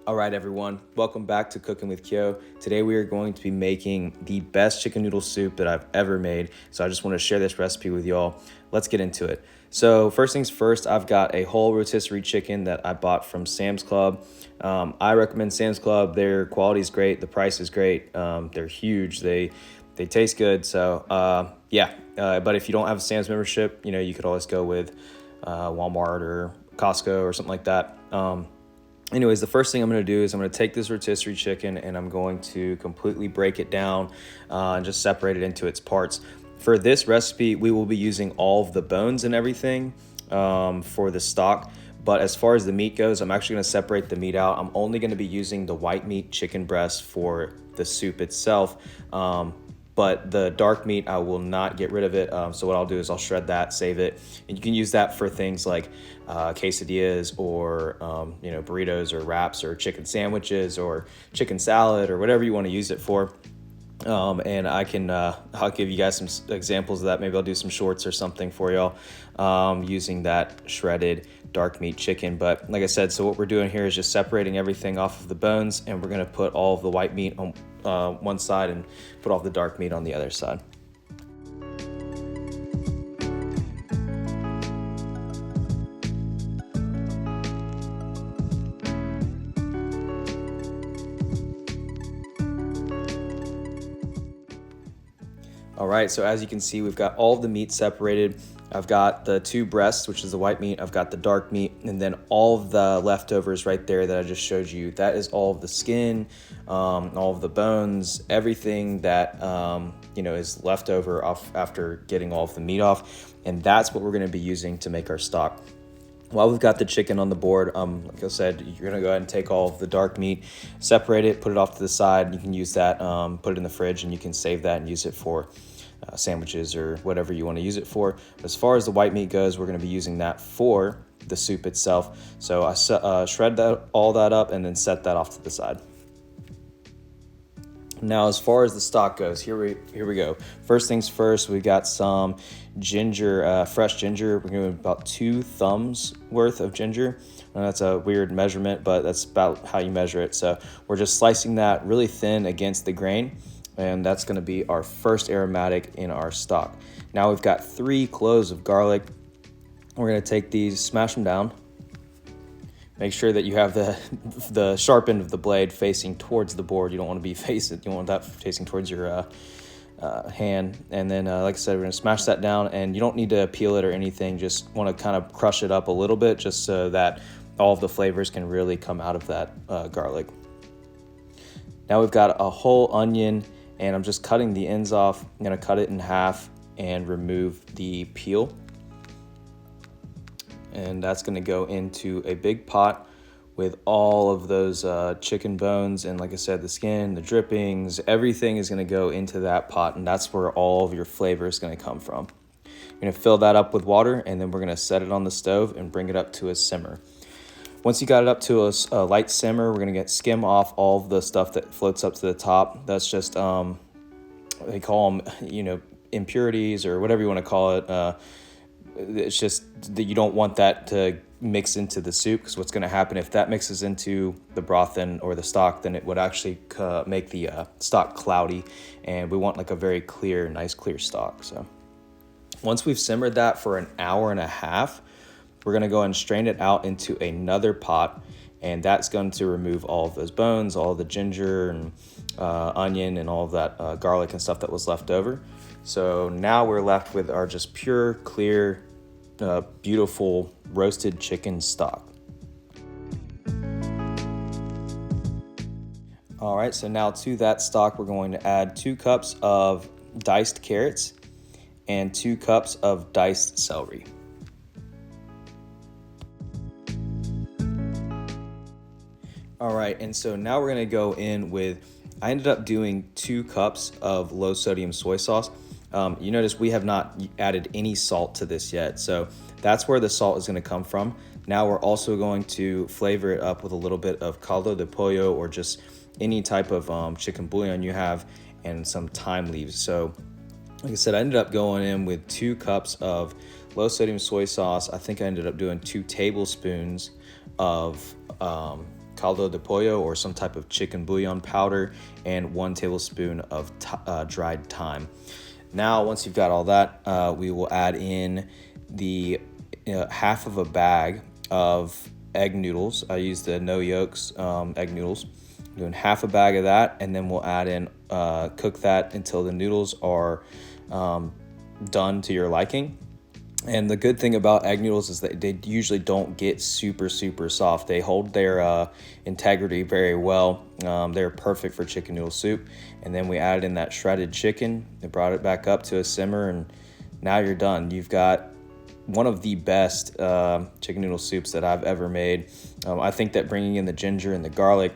All right, everyone, welcome back to Cooking with Kyo. Today we are going to be making the best chicken noodle soup that I've ever made. So I just want to share this recipe with y'all. Let's get into it. So first things first, I've got a whole rotisserie chicken that I bought from Sam's Club. I recommend Sam's Club. Their quality is great. The price is great. They're huge. They taste good. So but if you don't have a Sam's membership, you could always go with Walmart or Costco or something like that. Anyways, the first thing I'm going to do is I'm going to take this rotisserie chicken and I'm going to completely break it down and just separate it into its parts. For this recipe, we will be using all of the bones and everything for the stock. But as far as the meat goes, I'm actually going to separate the meat out. I'm only going to be using the white meat chicken breast for the soup itself. But the dark meat, I will not get rid of it. So what I'll do is I'll shred that, save it. And you can use that for things like quesadillas or, burritos or wraps or chicken sandwiches or chicken salad or whatever you want to use it for. And I'll give you guys some examples of that. Maybe I'll do some shorts or something for y'all using that shredded dark meat chicken. But like I said, so what we're doing here is just separating everything off of the bones, and we're going to put all of the white meat on one side and put all the dark meat on the other side. All right, so as you can see, we've got all of the meat separated. I've got the two breasts, which is the white meat. I've got the dark meat, and then all of the leftovers right there that I just showed you. That is all of the skin, all of the bones, everything that is left over off after getting all of the meat off, and that's what we're going to be using to make our stock. While we've got the chicken on the board, like I said, you're gonna go ahead and take all of the dark meat, separate it, put it off to the side. You can use that, put it in the fridge, and you can save that and use it for sandwiches or whatever you want to use it for. But as far as the white meat goes, we're gonna be using that for the soup itself. So I shred all that up and then set that off to the side. Now, as far as the stock goes, here we go. First things first, we got some ginger, fresh ginger. We're doing about 2 thumbs worth of ginger. And that's a weird measurement, but that's about how you measure it. So we're just slicing that really thin against the grain, and that's going to be our first aromatic in our stock. Now we've got 3 cloves of garlic. We're going to take these, smash them down. Make sure that you have the sharp end of the blade facing towards the board. You don't want to be you want that facing towards your hand. And then, like I said, we're going to smash that down, and you don't need to peel it or anything. Just want to kind of crush it up a little bit just so that all of the flavors can really come out of that garlic. Now we've got a whole onion, and I'm just cutting the ends off. I'm going to cut it in half and remove the peel. And that's going to go into a big pot with all of those chicken bones, and like I said, the skin, the drippings, everything is going to go into that pot, and that's where all of your flavor is going to come from. You're going to fill that up with water, and then we're going to set it on the stove and bring it up to a simmer. Once you got it up to a light simmer, we're going to skim off all of the stuff that floats up to the top. That's just they call them impurities or whatever you want to call it. It's just that you don't want that to mix into the soup, because what's going to happen if that mixes into the broth or the stock, then it would actually make the stock cloudy, and we want like a very clear, nice clear stock. So once we've simmered that for an hour and a half, we're going to go and strain it out into another pot, and that's going to remove all of those bones, all of the ginger and onion and all of that garlic and stuff that was left over. So now we're left with our just pure, clear, beautiful roasted chicken stock. All right, so now to that stock, we're going to add 2 cups of diced carrots and 2 cups of diced celery. All right, and so now we're gonna go in with, I ended up doing 2 cups of low sodium soy sauce. You notice we have not added any salt to this yet, so that's where the salt is going to come from. Now we're also going to flavor it up with a little bit of caldo de pollo, or just any type of chicken bouillon you have, and some thyme leaves. So like I said, I ended up going in with 2 cups of low sodium soy sauce. I think I ended up doing 2 tablespoons of caldo de pollo or some type of chicken bouillon powder, and 1 tablespoon of dried thyme. Now, once you've got all that, we will add in the half of a bag of egg noodles. I use the no yolks egg noodles. I'm doing half a bag of that, and then we'll add in, cook that until the noodles are done to your liking. And the good thing about egg noodles is that they usually don't get super soft. They hold their integrity very well. They're perfect for chicken noodle soup. And then we added in that shredded chicken and brought it back up to a simmer, and now you're done. You've got one of the best chicken noodle soups that I've ever made. I think that bringing in the ginger and the garlic,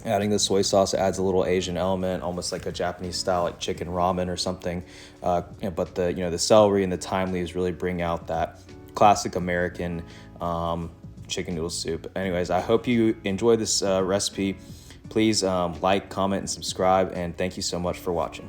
adding the soy sauce adds a little Asian element, almost like a Japanese style, like chicken ramen or something. But the celery and the thyme leaves really bring out that classic American chicken noodle soup. Anyways, I hope you enjoy this recipe. Please like, comment, and subscribe, and thank you so much for watching.